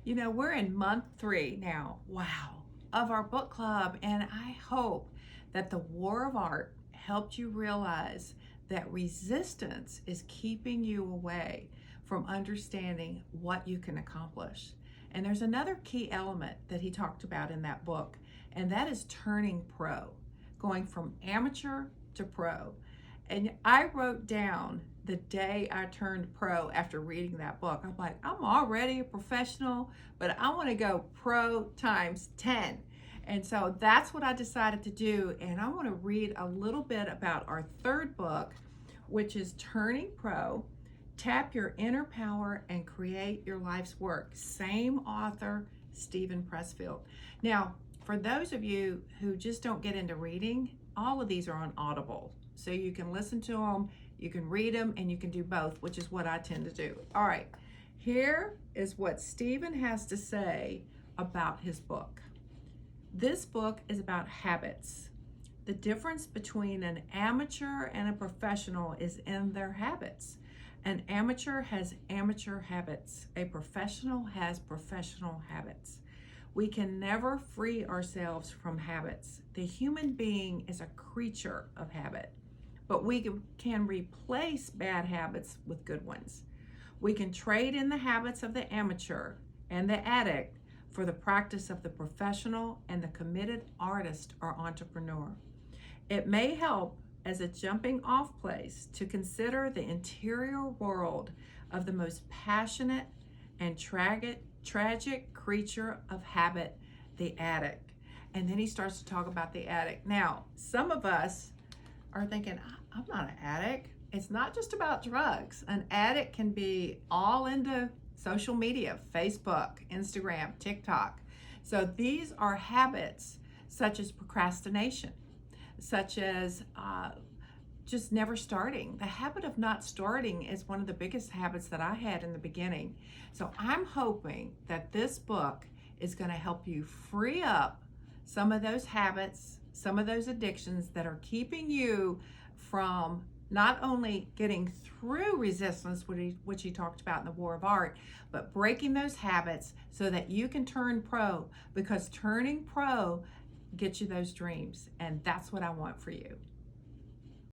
We're in month 3 now, wow, of our book club, and I hope that the War of Art helped you realize that resistance is keeping you away from understanding what you can accomplish. And there's another key element that he talked about in that book, and that is turning pro, going from amateur to pro. And I wrote down the day I turned pro after reading that book. I'm like, I'm already a professional, but I want to go pro times 10. And so that's what I decided to do. And I want to read a little bit about our third book, which is Turning Pro, Tap Your Inner Power and Create Your Life's Work. Same author, Stephen Pressfield. Now, for those of you who just don't get into reading, all of these are on Audible. So you can listen to them, you can read them, and you can do both, which is what I tend to do. All right, here is what Stephen has to say about his book. This book is about habits. The difference between an amateur and a professional is in their habits. An amateur has amateur habits. A professional has professional habits. We can never free ourselves from habits. The human being is a creature of habit, but we can replace bad habits with good ones. We can trade in the habits of the amateur and the addict for the practice of the professional and the committed artist or entrepreneur. It may help as a jumping off place to consider the interior world of the most passionate and tragic creature of habit, the addict. And then he starts to talk about the addict. Now, some of us are thinking, I'm not an addict. It's not just about drugs. An addict can be all into social media, Facebook, Instagram, TikTok. So these are habits such as procrastination, such as just never starting. The habit of not starting is one of the biggest habits that I had in the beginning. So I'm hoping that this book is going to help you free up some of those habits, some of those addictions that are keeping you from not only getting through resistance, which he talked about in the War of Art, but breaking those habits so that you can turn pro, because turning pro gets you those dreams. And that's what I want for you.